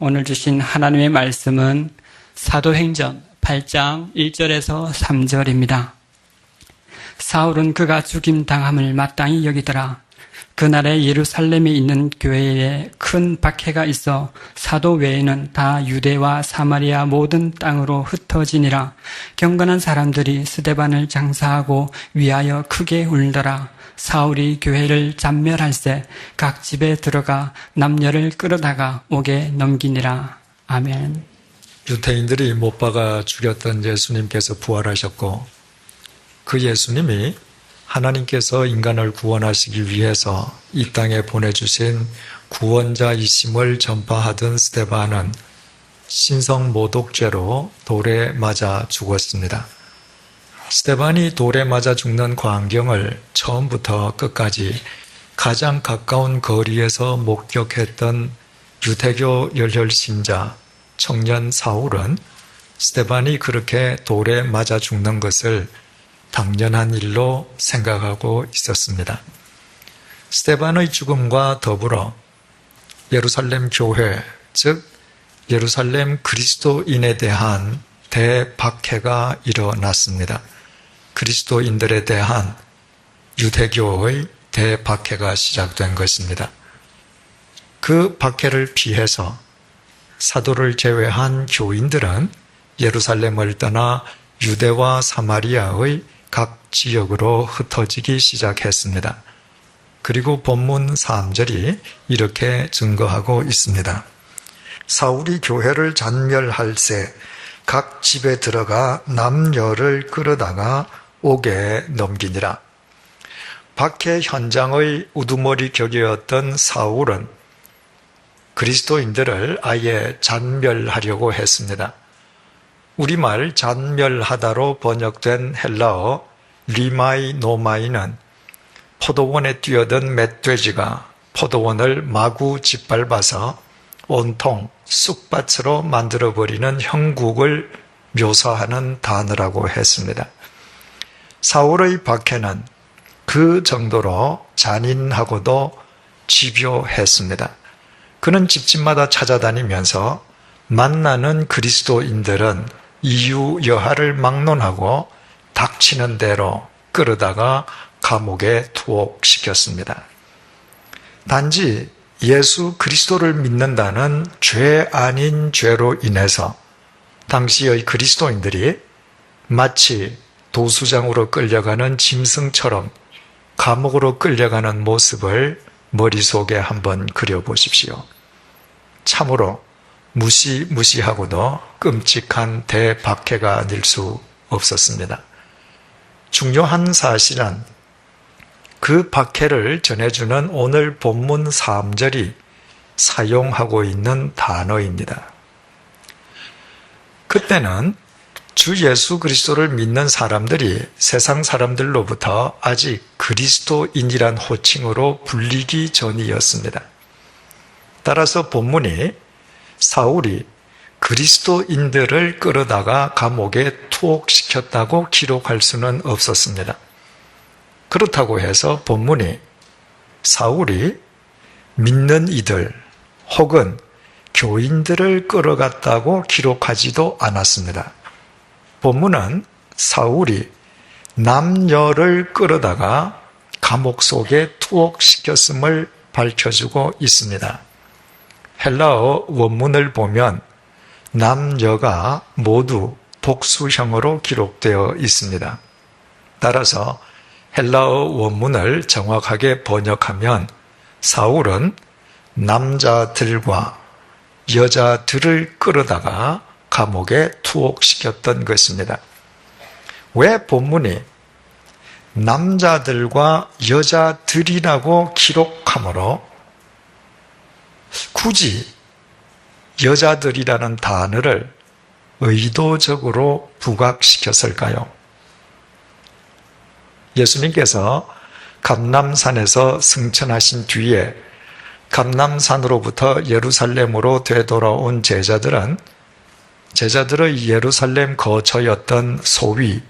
오늘 주신 하나님의 말씀은 사도행전 8장 1절에서 3절입니다. 사울은 그가 죽임당함을 마땅히 여기더라. 그날에 예루살렘에 있는 교회에 큰 박해가 있어 사도 외에는 다 유대와 사마리아 모든 땅으로 흩어지니라. 경건한 사람들이 스데반을 장사하고 위하여 크게 울더라. 사울이 교회를 잔멸할세 각 집에 들어가 남녀를 끌어다가 옥에 넘기니라. 아멘. 유대인들이 못 박아 죽였던 예수님께서 부활하셨고, 그 예수님이 하나님께서 인간을 구원하시기 위해서 이 땅에 보내주신 구원자이심을 전파하던 스데반은 신성모독죄로 돌에 맞아 죽었습니다. 스데반이 돌에 맞아 죽는 광경을 처음부터 끝까지 가장 가까운 거리에서 목격했던 유대교 열혈신자 청년 사울은 스데반이 그렇게 돌에 맞아 죽는 것을 당연한 일로 생각하고 있었습니다. 스데반의 죽음과 더불어 예루살렘 교회, 즉 예루살렘 그리스도인에 대한 대박해가 일어났습니다. 그리스도인들에 대한 유대교의 대박해가 시작된 것입니다. 그 박해를 피해서 사도를 제외한 교인들은 예루살렘을 떠나 유대와 사마리아의 각 지역으로 흩어지기 시작했습니다. 그리고 본문 3절이 이렇게 증거하고 있습니다. 사울이 교회를 잔멸할세 각 집에 들어가 남녀를 끌어다가 옥에 넘기니라. 박해 현장의 우두머리 격이었던 사울은 그리스도인들을 아예 잔멸하려고 했습니다. 우리말 잔멸하다로 번역된 헬라어 리마이 노마이는 포도원에 뛰어든 멧돼지가 포도원을 마구 짓밟아서 온통 쑥밭으로 만들어버리는 형국을 묘사하는 단어라고 했습니다. 사울의 박해는 그 정도로 잔인하고도 집요했습니다. 그는 집집마다 찾아다니면서 만나는 그리스도인들은 이유여하를 막론하고 닥치는 대로 끌어다가 감옥에 투옥시켰습니다. 단지 예수 그리스도를 믿는다는 죄 아닌 죄로 인해서 당시의 그리스도인들이 마치 도수장으로 끌려가는 짐승처럼 감옥으로 끌려가는 모습을 머릿속에 한번 그려보십시오. 참으로 무시무시하고도 끔찍한 대박해가 아닐 수 없었습니다. 중요한 사실은 그 박해를 전해주는 오늘 본문 3절이 사용하고 있는 단어입니다. 그때는 주 예수 그리스도를 믿는 사람들이 세상 사람들로부터 아직 그리스도인이란 호칭으로 불리기 전이었습니다. 따라서 본문이 사울이 그리스도인들을 끌어다가 감옥에 투옥시켰다고 기록할 수는 없었습니다. 그렇다고 해서 본문이 사울이 믿는 이들 혹은 교인들을 끌어갔다고 기록하지도 않았습니다. 본문은 사울이 남녀를 끌어다가 감옥 속에 투옥시켰음을 밝혀주고 있습니다. 헬라어 원문을 보면 남녀가 모두 복수형으로 기록되어 있습니다. 따라서 헬라어 원문을 정확하게 번역하면 사울은 남자들과 여자들을 끌어다가 감옥에 투옥시켰던 것입니다. 왜 본문이 남자들과 여자들이라고 기록하므로 굳이 여자들이라는 단어를 의도적으로 부각시켰을까요? 예수님께서 감람산에서 승천하신 뒤에 감람산으로부터 예루살렘으로 되돌아온 제자들의 예루살렘 거처였던 소위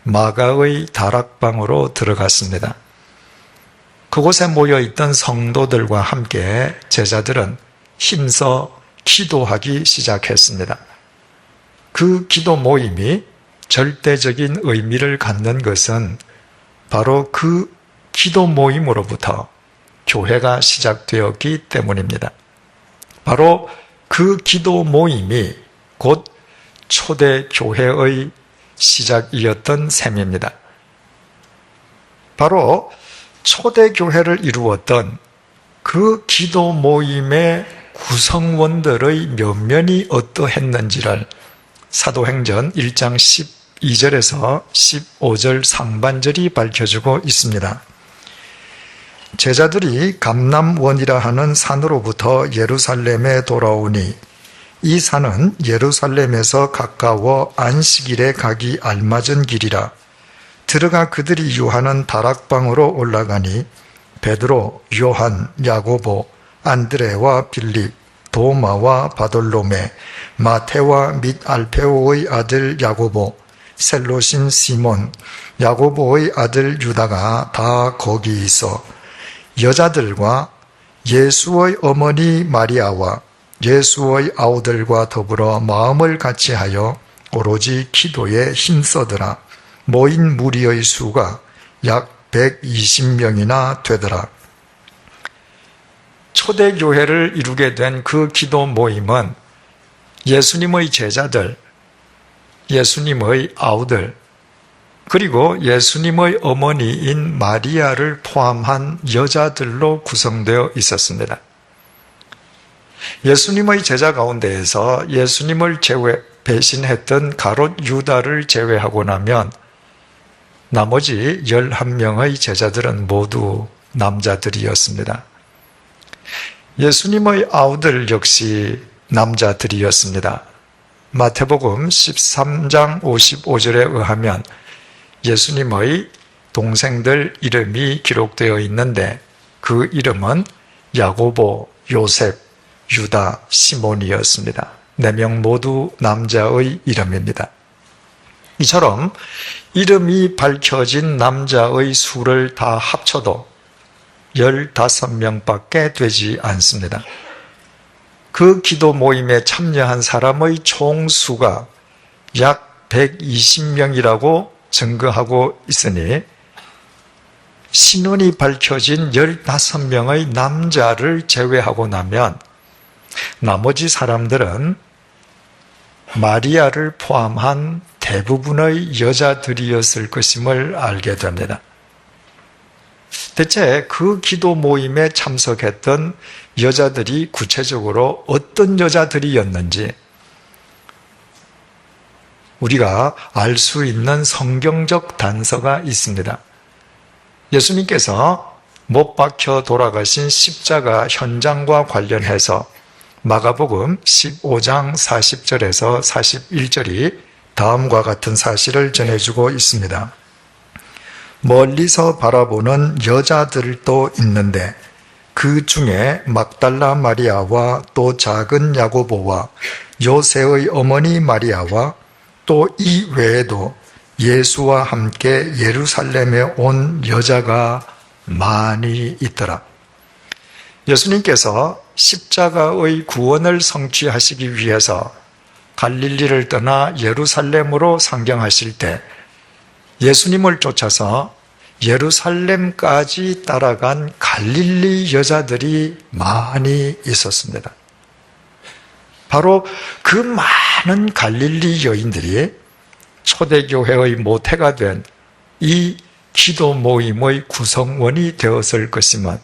마가의 다락방으로 들어갔습니다. 그곳에 모여있던 성도들과 함께 제자들은 힘써 기도하기 시작했습니다. 그 기도 모임이 절대적인 의미를 갖는 것은 바로 그 기도 모임으로부터 교회가 시작되었기 때문입니다. 바로 그 기도 모임이 곧 초대 교회의 시작이었던 셈입니다. 바로 초대 교회를 이루었던 그 기도 모임의 구성원들의 면면이 어떠했는지를 사도행전 1장 12절에서 15절 상반절이 밝혀주고 있습니다. 제자들이 감람원이라 하는 산으로부터 예루살렘에 돌아오니 이 산은 예루살렘에서 가까워 안식일에 가기 알맞은 길이라. 들어가 그들이 유하는 다락방으로 올라가니 베드로, 요한, 야고보, 안드레와 빌립, 도마와 바돌로메, 마테와 및 알페오의 아들 야고보, 셀로신 시몬, 야고보의 아들 유다가 다 거기 있어 여자들과 예수의 어머니 마리아와 예수의 아우들과 더불어 마음을 같이하여 오로지 기도에 힘써더라. 모인 무리의 수가 약 120명이나 되더라. 초대교회를 이루게 된 그 기도 모임은 예수님의 제자들, 예수님의 아우들, 그리고 예수님의 어머니인 마리아를 포함한 여자들로 구성되어 있었습니다. 예수님의 제자 가운데에서 예수님을 배신했던 가롯 유다를 제외하고 나면 나머지 11명의 제자들은 모두 남자들이었습니다. 예수님의 아우들 역시 남자들이었습니다. 마태복음 13장 55절에 의하면 예수님의 동생들 이름이 기록되어 있는데 그 이름은 야고보, 요셉, 유다, 시몬이었습니다. 4명 모두 남자의 이름입니다. 이처럼 이름이 밝혀진 남자의 수를 다 합쳐도 15명밖에 되지 않습니다. 그 기도 모임에 참여한 사람의 총수가 약 120명이라고 증거하고 있으니 신원이 밝혀진 15명의 남자를 제외하고 나면 나머지 사람들은 마리아를 포함한 대부분의 여자들이었을 것임을 알게 됩니다. 대체 그 기도 모임에 참석했던 여자들이 구체적으로 어떤 여자들이었는지 우리가 알 수 있는 성경적 단서가 있습니다. 예수님께서 못 박혀 돌아가신 십자가 현장과 관련해서 마가복음 15장 40절에서 41절이 다음과 같은 사실을 전해주고 있습니다. 멀리서 바라보는 여자들도 있는데 그 중에 막달라 마리아와 또 작은 야고보와 요새의 어머니 마리아와 또 이 외에도 예수와 함께 예루살렘에 온 여자가 많이 있더라. 예수님께서 십자가의 구원을 성취하시기 위해서 갈릴리를 떠나 예루살렘으로 상경하실 때 예수님을 쫓아서 예루살렘까지 따라간 갈릴리 여자들이 많이 있었습니다. 바로 그 많은 갈릴리 여인들이 초대교회의 모태가 된 이 기도 모임의 구성원이 되었을 것임은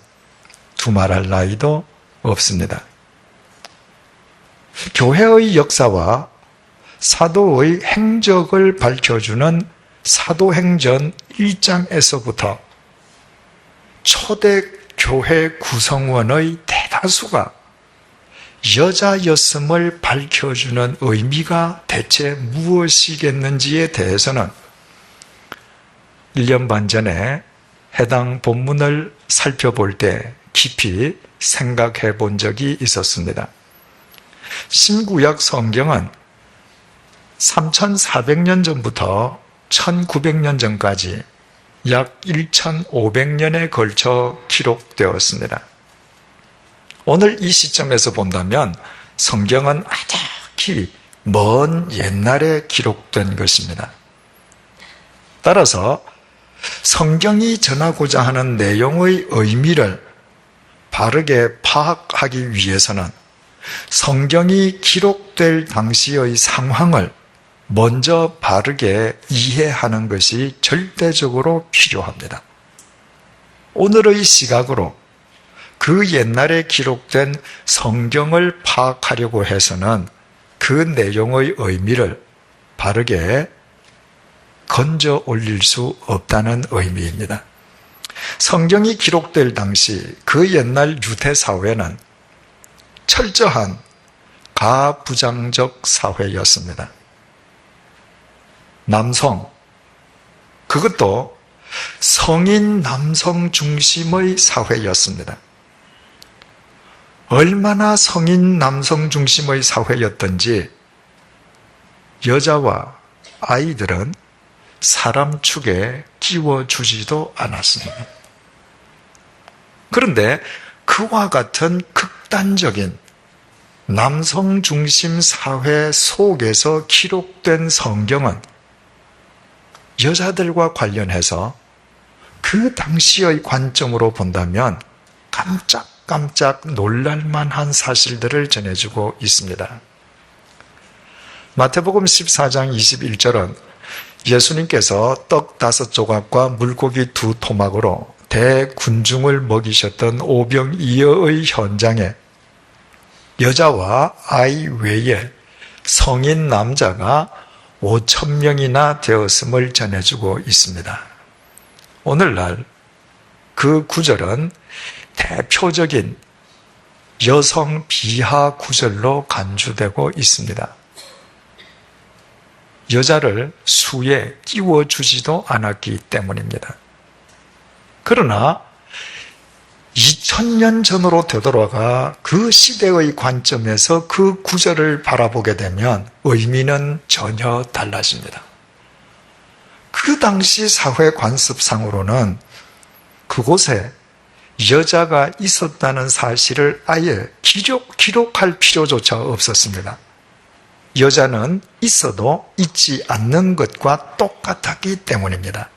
두말할 나위도 없습니다. 교회의 역사와 사도의 행적을 밝혀주는 사도행전 1장에서부터 초대교회 구성원의 대다수가 여자였음을 밝혀주는 의미가 대체 무엇이겠는지에 대해서는 1년 반 전에 해당 본문을 살펴볼 때 깊이 생각해 본 적이 있었습니다. 신구약 성경은 3400년 전부터 1900년 전까지 약 1500년에 걸쳐 기록되었습니다. 오늘 이 시점에서 본다면 성경은 아득히 먼 옛날에 기록된 것입니다. 따라서 성경이 전하고자 하는 내용의 의미를 바르게 파악하기 위해서는 성경이 기록될 당시의 상황을 먼저 바르게 이해하는 것이 절대적으로 필요합니다. 오늘의 시각으로 그 옛날에 기록된 성경을 파악하려고 해서는 그 내용의 의미를 바르게 건져 올릴 수 없다는 의미입니다. 성경이 기록될 당시 그 옛날 유대 사회는 철저한 가부장적 사회였습니다. 남성, 그것도 성인 남성 중심의 사회였습니다. 얼마나 성인 남성 중심의 사회였던지 여자와 아이들은 사람 축에 끼워주지도 않았습니다. 그런데 그와 같은 극단적인 남성 중심 사회 속에서 기록된 성경은 여자들과 관련해서 그 당시의 관점으로 본다면 깜짝깜짝 놀랄만한 사실들을 전해주고 있습니다. 마태복음 14장 21절은 예수님께서 떡 5조각과 물고기 2토막으로 대군중을 먹이셨던 오병이어의 현장에 여자와 아이 외에 성인 남자가 5,000명이나 되었음을 전해주고 있습니다. 오늘날 그 구절은 대표적인 여성 비하 구절로 간주되고 있습니다. 여자를 수에 끼워주지도 않았기 때문입니다. 그러나 2000년 전으로 되돌아가 그 시대의 관점에서 그 구절을 바라보게 되면 의미는 전혀 달라집니다. 그 당시 사회 관습상으로는 그곳에 여자가 있었다는 사실을 아예 기록할 필요조차 없었습니다. 여자는 있어도 있지 않는 것과 똑같았기 때문입니다.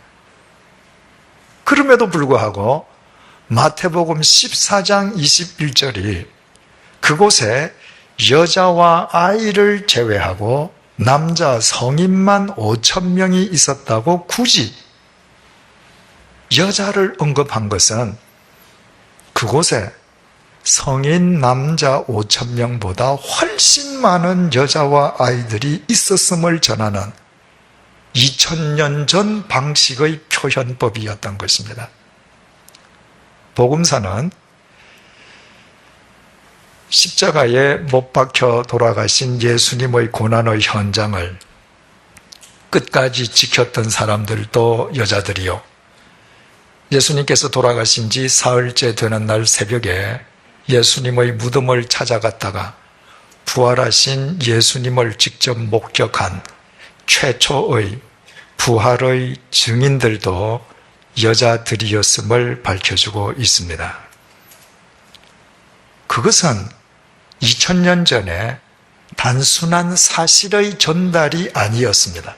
그럼에도 불구하고 마태복음 14장 21절이 그곳에 여자와 아이를 제외하고 남자 성인만 5,000명이 있었다고 굳이 여자를 언급한 것은 그곳에 성인 남자 5,000명보다 훨씬 많은 여자와 아이들이 있었음을 전하는 2000년 전 방식의 표현법이었던 것입니다. 복음사는 십자가에 못 박혀 돌아가신 예수님의 고난의 현장을 끝까지 지켰던 사람들도 여자들이요, 예수님께서 돌아가신 지 사흘째 되는 날 새벽에 예수님의 무덤을 찾아갔다가 부활하신 예수님을 직접 목격한 최초의 부활의 증인들도 여자들이었음을 밝혀주고 있습니다. 그것은 2000년 전에 단순한 사실의 전달이 아니었습니다.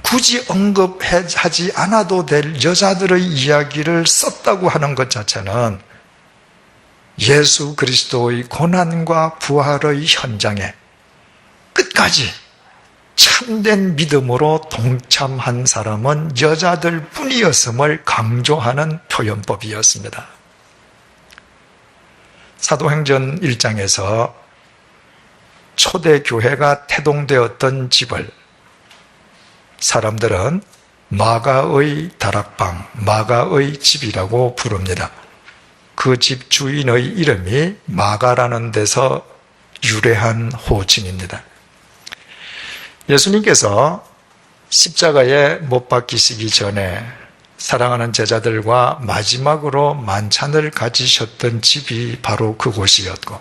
굳이 언급하지 않아도 될 여자들의 이야기를 썼다고 하는 것 자체는 예수 그리스도의 고난과 부활의 현장에 끝까지 참된 믿음으로 동참한 사람은 여자들 뿐이었음을 강조하는 표현법이었습니다. 사도행전 1장에서 초대교회가 태동되었던 집을 사람들은 마가의 다락방, 마가의 집이라고 부릅니다. 그 집 주인의 이름이 마가라는 데서 유래한 호칭입니다. 예수님께서 십자가에 못 박히시기 전에 사랑하는 제자들과 마지막으로 만찬을 가지셨던 집이 바로 그곳이었고,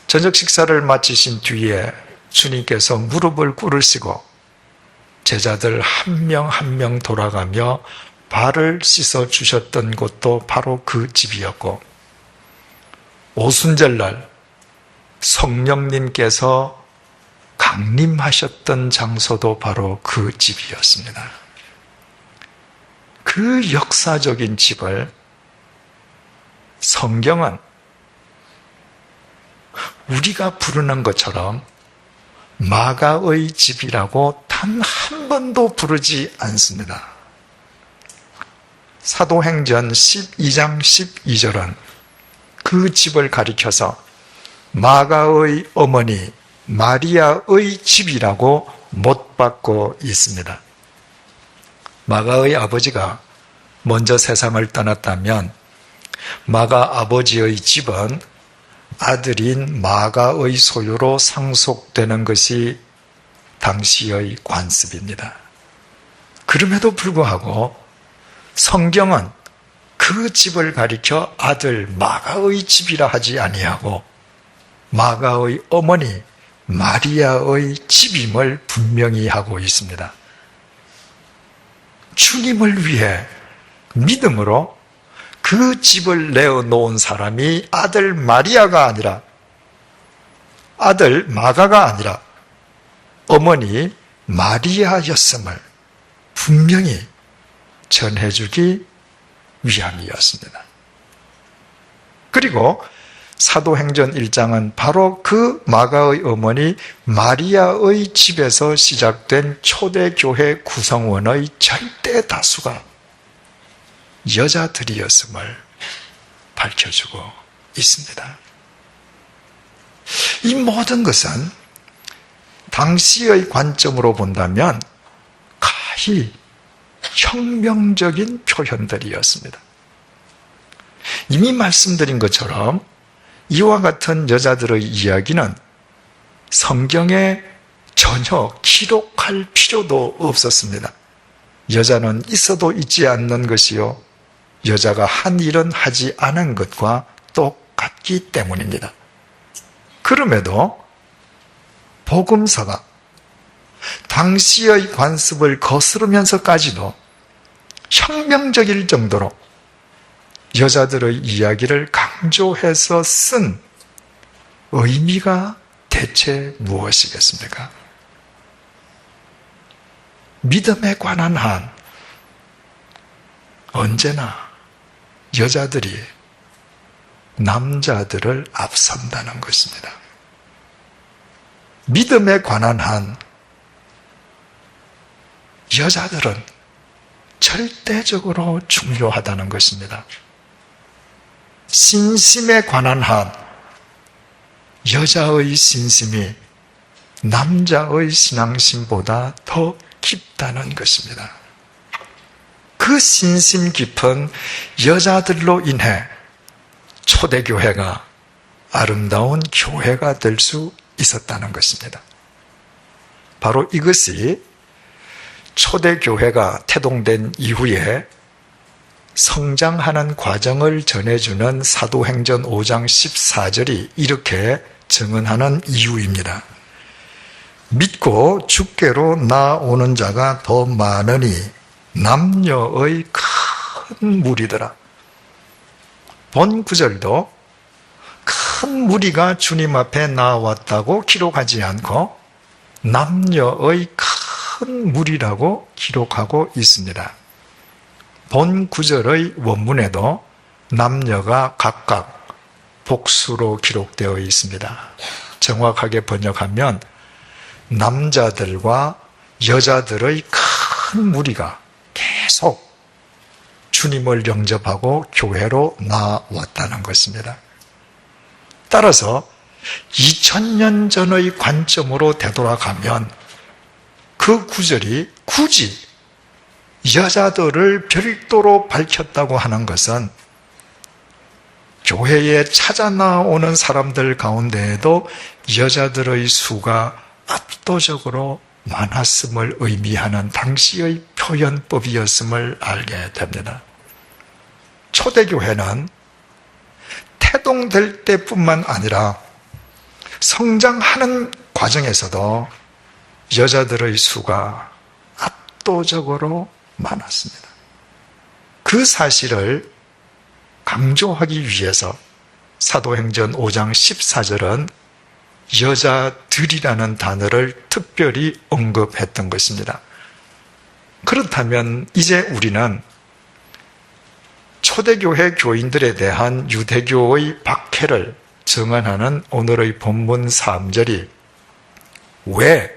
저녁 식사를 마치신 뒤에 주님께서 무릎을 꿇으시고 제자들 한 명 한 명 돌아가며 발을 씻어 주셨던 곳도 바로 그 집이었고, 오순절날 성령님께서 강림하셨던 장소도 바로 그 집이었습니다. 그 역사적인 집을 성경은 우리가 부르는 것처럼 마가의 집이라고 단 한 번도 부르지 않습니다. 사도행전 12장 12절은 그 집을 가리켜서 마가의 어머니 마리아의 집이라고 못 박고 있습니다. 마가의 아버지가 먼저 세상을 떠났다면 마가 아버지의 집은 아들인 마가의 소유로 상속되는 것이 당시의 관습입니다. 그럼에도 불구하고 성경은 그 집을 가리켜 아들 마가의 집이라 하지 아니하고 마가의 어머니 마리아의 집임을 분명히 하고 있습니다. 주님을 위해 믿음으로 그 집을 내어놓은 사람이 아들 마리아가 아니라 아들 마가가 아니라 어머니 마리아였음을 분명히 전해주기 위함이었습니다. 그리고 사도행전 1장은 바로 그 마가의 어머니 마리아의 집에서 시작된 초대교회 구성원의 절대 다수가 여자들이었음을 밝혀주고 있습니다. 이 모든 것은 당시의 관점으로 본다면 가히 혁명적인 표현들이었습니다. 이미 말씀드린 것처럼 이와 같은 여자들의 이야기는 성경에 전혀 기록할 필요도 없었습니다. 여자는 있어도 있지 않는 것이요 여자가 한 일은 하지 않은 것과 똑같기 때문입니다. 그럼에도 복음서가 당시의 관습을 거스르면서까지도 혁명적일 정도로 여자들의 이야기를 강조해서 쓴 의미가 대체 무엇이겠습니까? 믿음에 관한 한 언제나 여자들이 남자들을 앞선다는 것입니다. 믿음에 관한 한 여자들은 절대적으로 중요하다는 것입니다. 신심에 관한 한 여자의 신심이 남자의 신앙심보다 더 깊다는 것입니다. 그 신심 깊은 여자들로 인해 초대교회가 아름다운 교회가 될 수 있었다는 것입니다. 바로 이것이 초대교회가 태동된 이후에 성장하는 과정을 전해주는 사도행전 5장 14절이 이렇게 증언하는 이유입니다. 믿고 주께로 나오는 자가 더 많으니 남녀의 큰 무리더라. 본 구절도 큰 무리가 주님 앞에 나왔다고 기록하지 않고 남녀의 큰 무리라고 기록하고 있습니다. 본 구절의 원문에도 남녀가 각각 복수로 기록되어 있습니다. 정확하게 번역하면 남자들과 여자들의 큰 무리가 계속 주님을 영접하고 교회로 나왔다는 것입니다. 따라서 2000년 전의 관점으로 되돌아가면 그 구절이 굳이 여자들을 별도로 밝혔다고 하는 것은 교회에 찾아 나오는 사람들 가운데에도 여자들의 수가 압도적으로 많았음을 의미하는 당시의 표현법이었음을 알게 됩니다. 초대교회는 태동될 때뿐만 아니라 성장하는 과정에서도 여자들의 수가 압도적으로 많았습니다. 그 사실을 강조하기 위해서 사도행전 5장 14절은 여자들이라는 단어를 특별히 언급했던 것입니다. 그렇다면 이제 우리는 초대교회 교인들에 대한 유대교의 박해를 정언하는 오늘의 본문 3절이 왜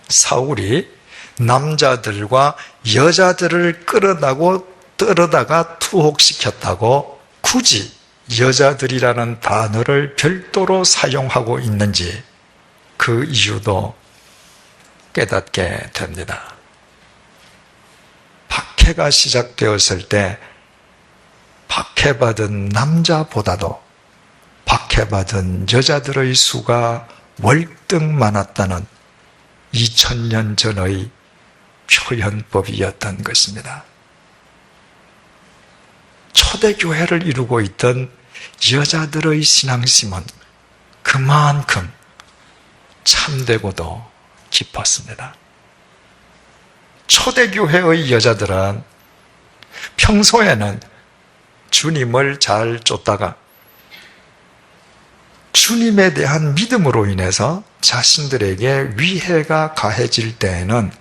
사울이 남자들과 여자들을 끌어다가 투옥시켰다고 굳이 여자들이라는 단어를 별도로 사용하고 있는지 그 이유도 깨닫게 됩니다. 박해가 시작되었을 때 박해받은 남자보다도 박해받은 여자들의 수가 월등 많았다는 2000년 전의 표현법이었던 것입니다. 초대교회를 이루고 있던 여자들의 신앙심은 그만큼 참되고도 깊었습니다. 초대교회의 여자들은 평소에는 주님을 잘 쫓다가 주님에 대한 믿음으로 인해서 자신들에게 위해가 가해질 때에는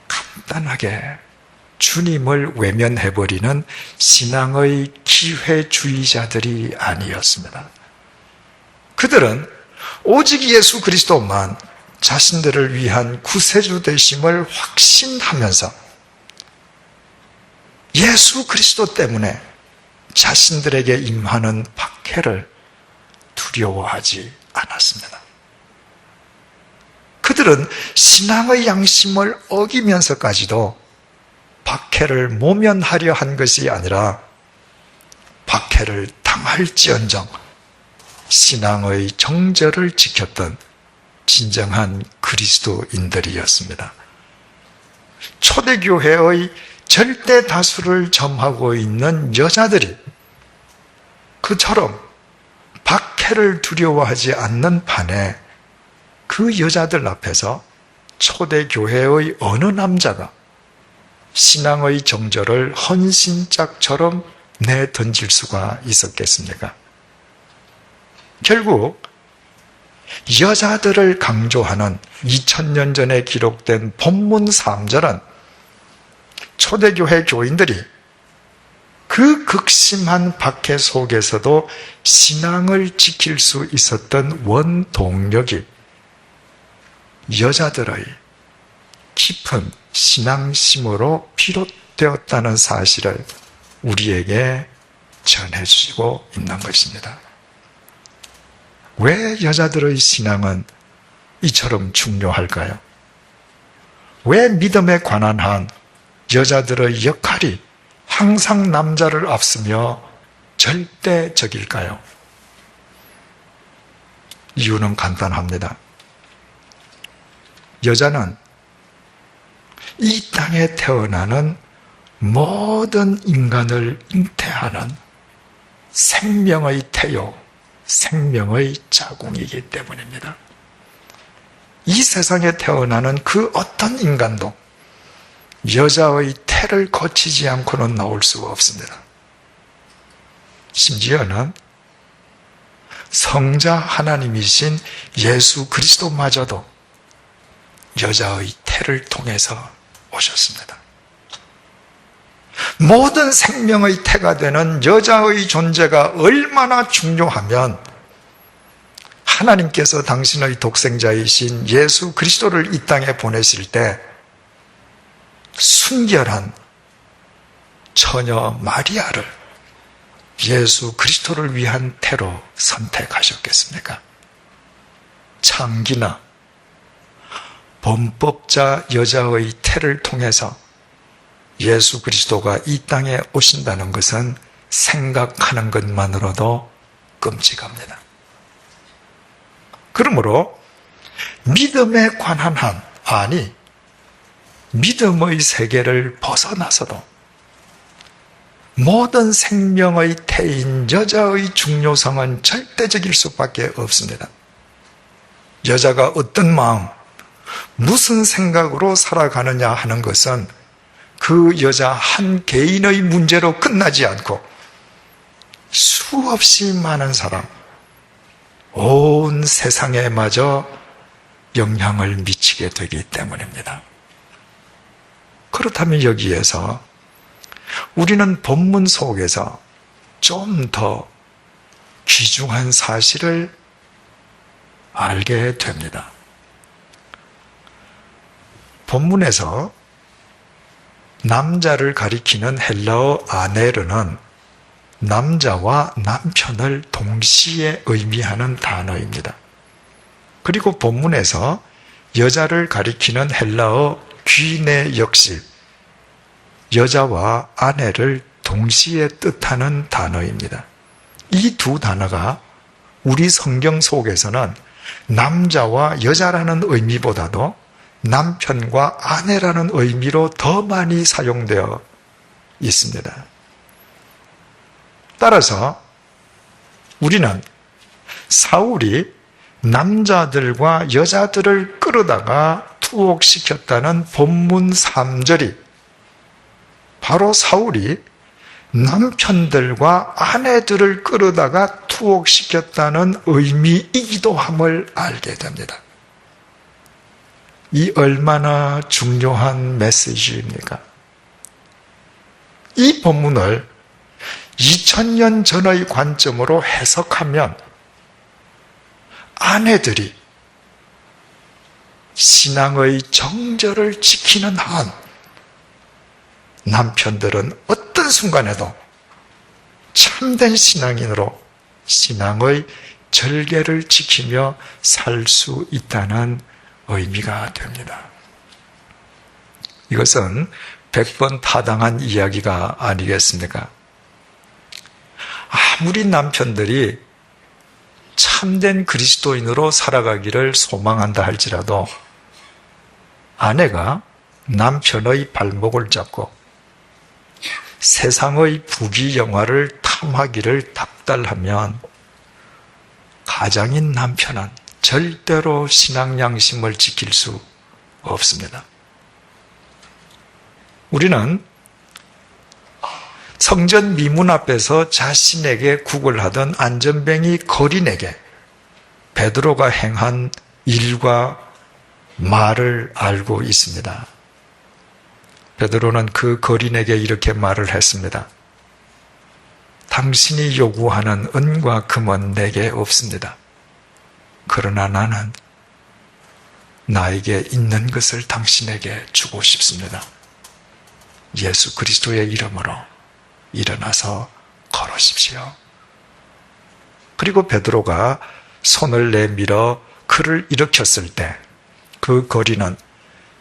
간단하게 주님을 외면해버리는 신앙의 기회주의자들이 아니었습니다. 그들은 오직 예수 그리스도만 자신들을 위한 구세주 되심을 확신하면서 예수 그리스도 때문에 자신들에게 임하는 박해를 두려워하지 않았습니다. 그들은 신앙의 양심을 어기면서까지도 박해를 모면하려 한 것이 아니라 박해를 당할지언정 신앙의 정절을 지켰던 진정한 그리스도인들이었습니다. 초대교회의 절대 다수를 점하고 있는 여자들이 그처럼 박해를 두려워하지 않는 판에 그 여자들 앞에서 초대교회의 어느 남자가 신앙의 정절을 헌신짝처럼 내던질 수가 있었겠습니까? 결국 여자들을 강조하는 2000년 전에 기록된 본문 3절은 초대교회 교인들이 그 극심한 박해 속에서도 신앙을 지킬 수 있었던 원동력이 여자들의 깊은 신앙심으로 비롯되었다는 사실을 우리에게 전해주고 있는 것입니다. 왜 여자들의 신앙은 이처럼 중요할까요? 왜 믿음에 관한 한 여자들의 역할이 항상 남자를 앞서며 절대적일까요? 이유는 간단합니다. 여자는 이 땅에 태어나는 모든 인간을 잉태하는 생명의 태요, 생명의 자궁이기 때문입니다. 이 세상에 태어나는 그 어떤 인간도 여자의 태를 거치지 않고는 나올 수가 없습니다. 심지어는 성자 하나님이신 예수 그리스도마저도 여자의 태를 통해서 오셨습니다. 모든 생명의 태가 되는 여자의 존재가 얼마나 중요하면 하나님께서 당신의 독생자이신 예수 그리스도를 이 땅에 보내실 때 순결한 처녀 마리아를 예수 그리스도를 위한 태로 선택하셨겠습니까? 창기나 범법자 여자의 태를 통해서 예수 그리스도가 이 땅에 오신다는 것은 생각하는 것만으로도 끔찍합니다. 그러므로 믿음에 관한 한, 아니 믿음의 세계를 벗어나서도 모든 생명의 태인 여자의 중요성은 절대적일 수밖에 없습니다. 여자가 어떤 마음, 무슨 생각으로 살아가느냐 하는 것은 그 여자 한 개인의 문제로 끝나지 않고 수없이 많은 사람, 온 세상에 마저 영향을 미치게 되기 때문입니다. 그렇다면 여기에서 우리는 본문 속에서 좀 더 귀중한 사실을 알게 됩니다. 본문에서 남자를 가리키는 헬라어 아네르는 남자와 남편을 동시에 의미하는 단어입니다. 그리고 본문에서 여자를 가리키는 헬라어 귀네 역시 여자와 아내를 동시에 뜻하는 단어입니다. 이 두 단어가 우리 성경 속에서는 남자와 여자라는 의미보다도 남편과 아내라는 의미로 더 많이 사용되어 있습니다. 따라서 우리는 사울이 남자들과 여자들을 끌어다가 투옥시켰다는 본문 3절이 바로 사울이 남편들과 아내들을 끌어다가 투옥시켰다는 의미이기도 함을 알게 됩니다. 이 얼마나 중요한 메시지입니까? 이 본문을 2000년 전의 관점으로 해석하면 아내들이 신앙의 정절을 지키는 한 남편들은 어떤 순간에도 참된 신앙인으로 신앙의 절개를 지키며 살 수 있다는 의미가 됩니다. 이것은 100번 타당한 이야기가 아니겠습니까? 아무리 남편들이 참된 그리스도인으로 살아가기를 소망한다 할지라도 아내가 남편의 발목을 잡고 세상의 부귀영화를 탐하기를 닥달하면 가장인 남편은 절대로 신앙 양심을 지킬 수 없습니다. 우리는 성전 미문 앞에서 자신에게 구걸하던 안전뱅이 거린에게 베드로가 행한 일과 말을 알고 있습니다. 베드로는 그 거린에게 이렇게 말을 했습니다. 당신이 요구하는 은과 금은 내게 없습니다. 그러나 나는 나에게 있는 것을 당신에게 주고 싶습니다. 예수 그리스도의 이름으로 일어나서 걸으십시오. 그리고 베드로가 손을 내밀어 그를 일으켰을 때 그 거리는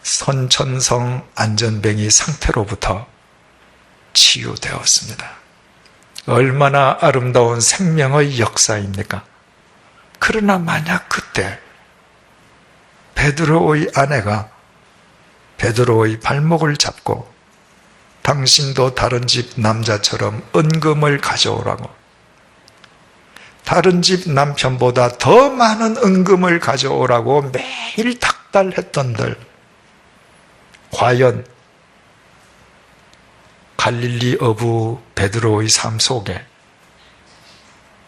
선천성 안전뱅이 상태로부터 치유되었습니다. 얼마나 아름다운 생명의 역사입니까? 그러나 만약 그때 베드로의 아내가 베드로의 발목을 잡고 당신도 다른 집 남자처럼 은금을 가져오라고, 다른 집 남편보다 더 많은 은금을 가져오라고 매일 닥달했던들, 과연 갈릴리 어부 베드로의 삶 속에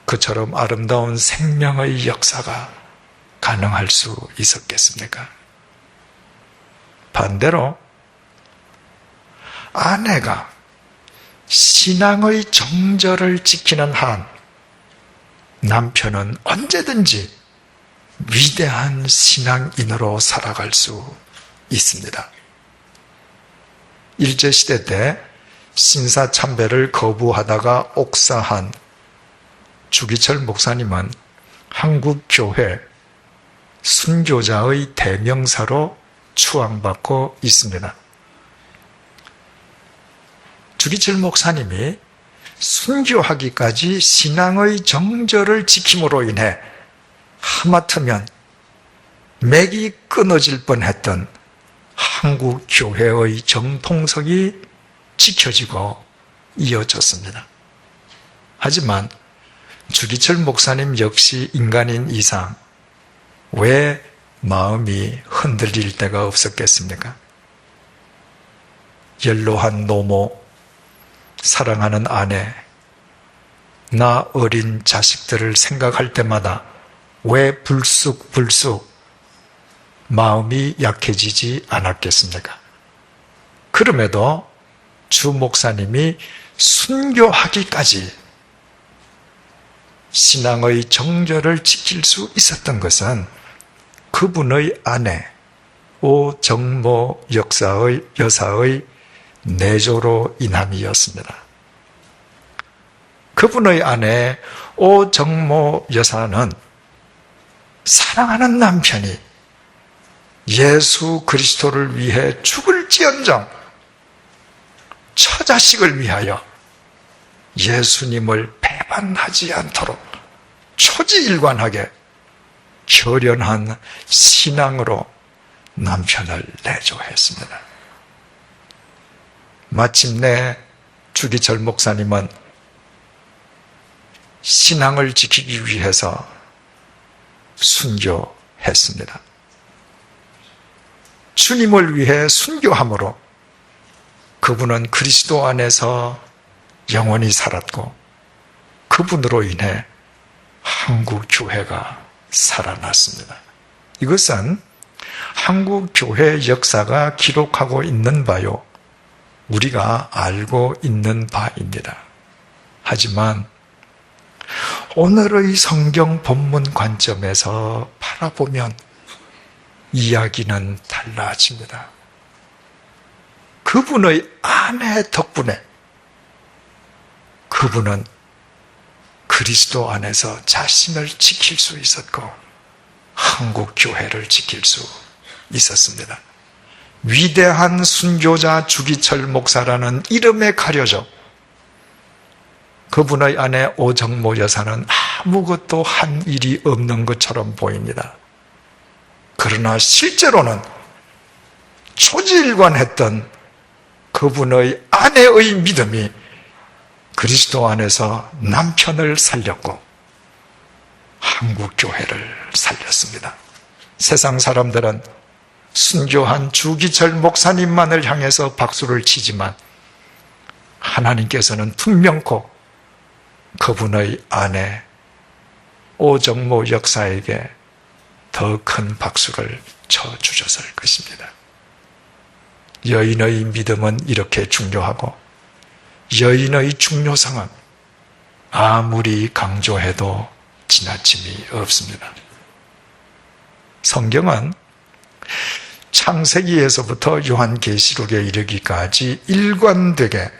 그처럼 아름다운 생명의 역사가 가능할 수 있었겠습니까? 반대로 아내가 신앙의 정절을 지키는 한 남편은 언제든지 위대한 신앙인으로 살아갈 수 있습니다. 일제시대 때 신사참배를 거부하다가 옥사한 주기철 목사님은 한국교회 순교자의 대명사로 추앙받고 있습니다. 주기철 목사님이 순교하기까지 신앙의 정절을 지킴으로 인해 하마터면 맥이 끊어질 뻔했던 한국 교회의 정통성이 지켜지고 이어졌습니다. 하지만 주기철 목사님 역시 인간인 이상 왜 마음이 흔들릴 데가 없었겠습니까? 연로한 노모, 사랑하는 아내, 나 어린 자식들을 생각할 때마다 왜 불쑥 마음이 약해지지 않았겠습니까? 그럼에도 주 목사님이 순교하기까지 신앙의 정절을 지킬 수 있었던 것은 그분의 아내 오정모 여사의 내조로 인함이었습니다. 그분의 아내 오정모 여사는 사랑하는 남편이 예수 그리스도를 위해 죽을지언정 처자식을 위하여 예수님을 배반하지 않도록 초지일관하게 결연한 신앙으로 남편을 내조했습니다. 마침내 주기철 목사님은 신앙을 지키기 위해서 순교했습니다. 주님을 위해 순교함으로 그분은 그리스도 안에서 영원히 살았고 그분으로 인해 한국 교회가 살아났습니다. 이것은 한국 교회 역사가 기록하고 있는 바요, 우리가 알고 있는 바입니다. 하지만 오늘의 성경 본문 관점에서 바라보면 이야기는 달라집니다. 그분의 아내 덕분에 그분은 그리스도 안에서 자신을 지킬 수 있었고 한국 교회를 지킬 수 있었습니다. 위대한 순교자 주기철 목사라는 이름에 가려져 그분의 아내 오정모 여사는 아무것도 한 일이 없는 것처럼 보입니다. 그러나 실제로는 초지일관했던 그분의 아내의 믿음이 그리스도 안에서 남편을 살렸고 한국 교회를 살렸습니다. 세상 사람들은 순교한 주기철 목사님만을 향해서 박수를 치지만 하나님께서는 분명코 그분의 아내 오정모 역사에게 더 큰 박수를 쳐주셨을 것입니다. 여인의 믿음은 이렇게 중요하고 여인의 중요성은 아무리 강조해도 지나침이 없습니다. 성경은 창세기에서부터 요한계시록에 이르기까지 일관되게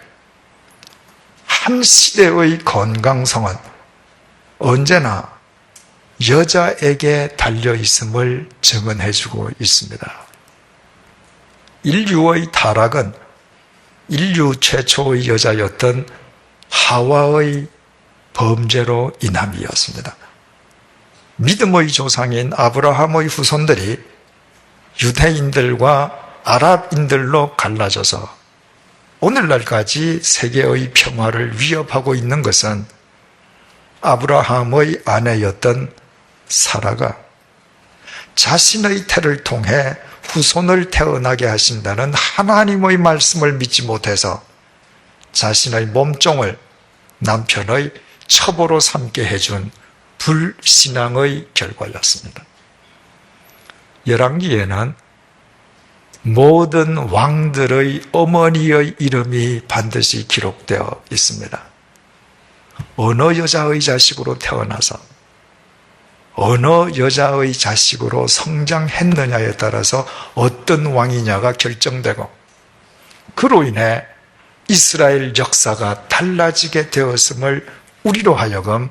한 시대의 건강성은 언제나 여자에게 달려있음을 증언해주고 있습니다. 인류의 타락은 인류 최초의 여자였던 하와의 범죄로 인함이었습니다. 믿음의 조상인 아브라함의 후손들이 유대인들과 아랍인들로 갈라져서 오늘날까지 세계의 평화를 위협하고 있는 것은 아브라함의 아내였던 사라가 자신의 태를 통해 후손을 태어나게 하신다는 하나님의 말씀을 믿지 못해서 자신의 몸종을 남편의 첩으로 삼게 해준 불신앙의 결과였습니다. 열왕기에는 모든 왕들의 어머니의 이름이 반드시 기록되어 있습니다. 어느 여자의 자식으로 태어나서 어느 여자의 자식으로 성장했느냐에 따라서 어떤 왕이냐가 결정되고 그로 인해 이스라엘 역사가 달라지게 되었음을 우리로 하여금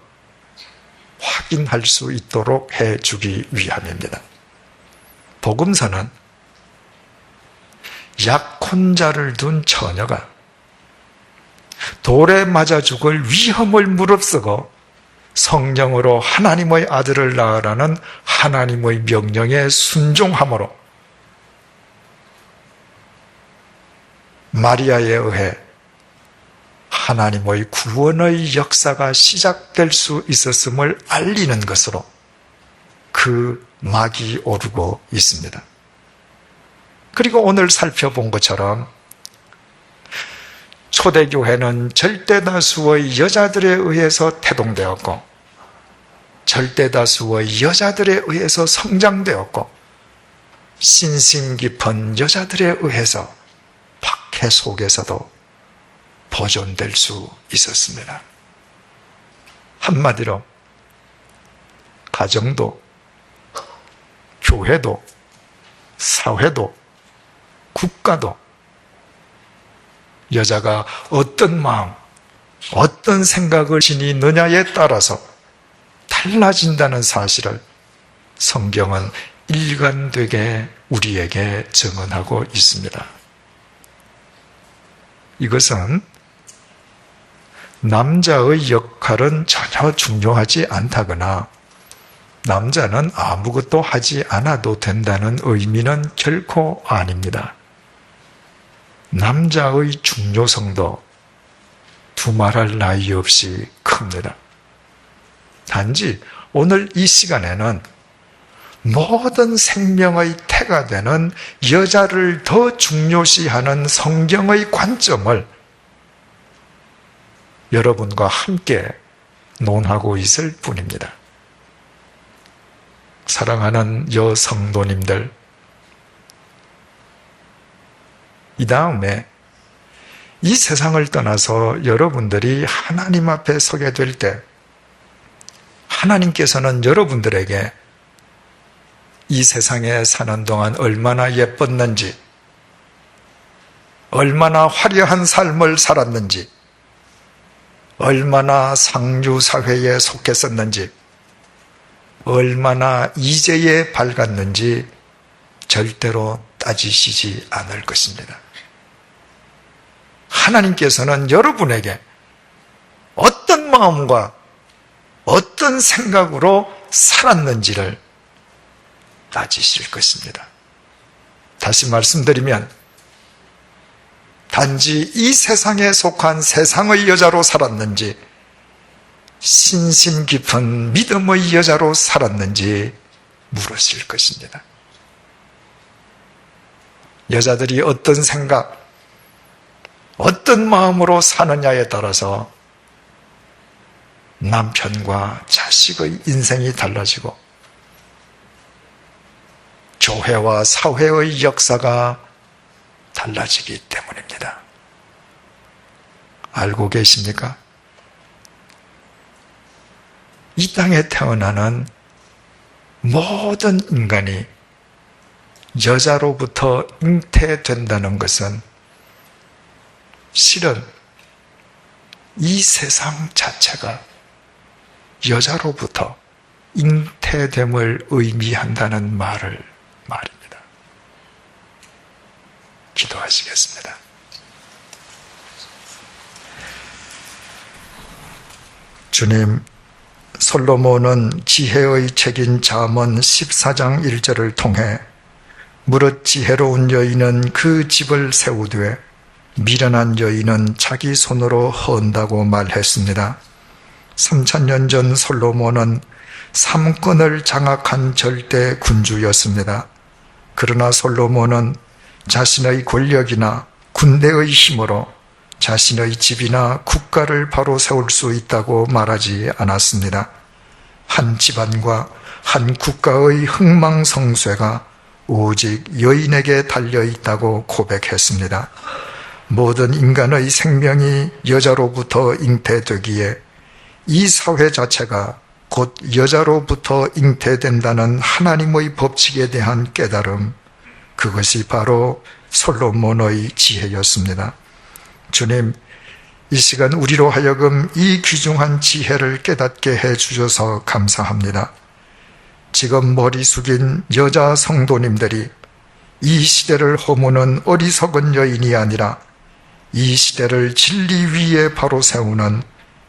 확인할 수 있도록 해주기 위함입니다. 복음서는 약혼자를 둔 처녀가 돌에 맞아 죽을 위험을 무릅쓰고 성령으로 하나님의 아들을 낳으라는 하나님의 명령에 순종함으로 마리아에 의해 하나님의 구원의 역사가 시작될 수 있었음을 알리는 것으로 그 막이 오르고 있습니다. 그리고 오늘 살펴본 것처럼 초대교회는 절대다수의 여자들에 의해서 태동되었고 절대다수의 여자들에 의해서 성장되었고 신심 깊은 여자들에 의해서 박해 속에서도 보존될 수 있었습니다. 한마디로 가정도 교회도 사회도 국가도 여자가 어떤 마음, 어떤 생각을 지니느냐에 따라서 달라진다는 사실을 성경은 일관되게 우리에게 증언하고 있습니다. 이것은 남자의 역할은 전혀 중요하지 않다거나 남자는 아무것도 하지 않아도 된다는 의미는 결코 아닙니다. 남자의 중요성도 두말할 나위 없이 큽니다. 단지 오늘 이 시간에는 모든 생명의 태가 되는 여자를 더 중요시하는 성경의 관점을 여러분과 함께 논하고 있을 뿐입니다. 사랑하는 여성도님들, 이 다음에 이 세상을 떠나서 여러분들이 하나님 앞에 서게 될 때 하나님께서는 여러분들에게 이 세상에 사는 동안 얼마나 예뻤는지, 얼마나 화려한 삶을 살았는지, 얼마나 상류사회에 속했었는지, 얼마나 이제에 밝았는지 절대로 따지시지 않을 것입니다. 하나님께서는 여러분에게 어떤 마음과 어떤 생각으로 살았는지를 따지실 것입니다. 다시 말씀드리면 단지 이 세상에 속한 세상의 여자로 살았는지 신심 깊은 믿음의 여자로 살았는지 물으실 것입니다. 여자들이 어떤 생각, 어떤 마음으로 사느냐에 따라서 남편과 자식의 인생이 달라지고 교회와 사회의 역사가 달라지기 때문입니다. 알고 계십니까? 이 땅에 태어나는 모든 인간이 여자로부터 잉태된다는 것은 실은 이 세상 자체가 여자로부터 잉태됨을 의미한다는 말입니다. 기도하시겠습니다. 주님, 솔로몬은 지혜의 책인 잠언 14장 1절을 통해 무릇 지혜로운 여인은 그 집을 세우되 미련한 여인은 자기 손으로 헌다고 말했습니다. 3000년 전 솔로몬은 삼권을 장악한 절대 군주였습니다. 그러나 솔로몬은 자신의 권력이나 군대의 힘으로 자신의 집이나 국가를 바로 세울 수 있다고 말하지 않았습니다. 한 집안과 한 국가의 흥망성쇠가 오직 여인에게 달려있다고 고백했습니다. 모든 인간의 생명이 여자로부터 잉태되기에 이 사회 자체가 곧 여자로부터 잉태된다는 하나님의 법칙에 대한 깨달음, 그것이 바로 솔로몬의 지혜였습니다. 주님, 이 시간 우리로 하여금 이 귀중한 지혜를 깨닫게 해주셔서 감사합니다. 지금 머리 숙인 여자 성도님들이 이 시대를 허무는 어리석은 여인이 아니라 이 시대를 진리 위에 바로 세우는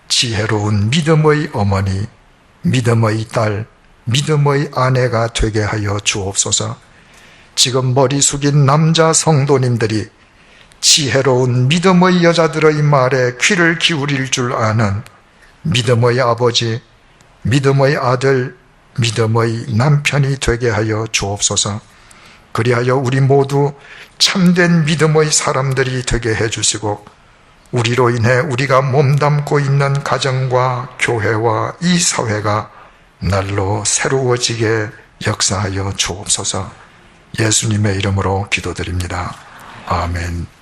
지혜로운 믿음의 어머니, 믿음의 딸, 믿음의 아내가 되게 하여 주옵소서. 지금 머리 숙인 남자 성도님들이 지혜로운 믿음의 여자들의 말에 귀를 기울일 줄 아는 믿음의 아버지, 믿음의 아들, 믿음의 남편이 되게 하여 주옵소서. 그리하여 우리 모두 참된 믿음의 사람들이 되게 해주시고 우리로 인해 우리가 몸담고 있는 가정과 교회와 이 사회가 날로 새로워지게 역사하여 주옵소서. 예수님의 이름으로 기도드립니다. 아멘.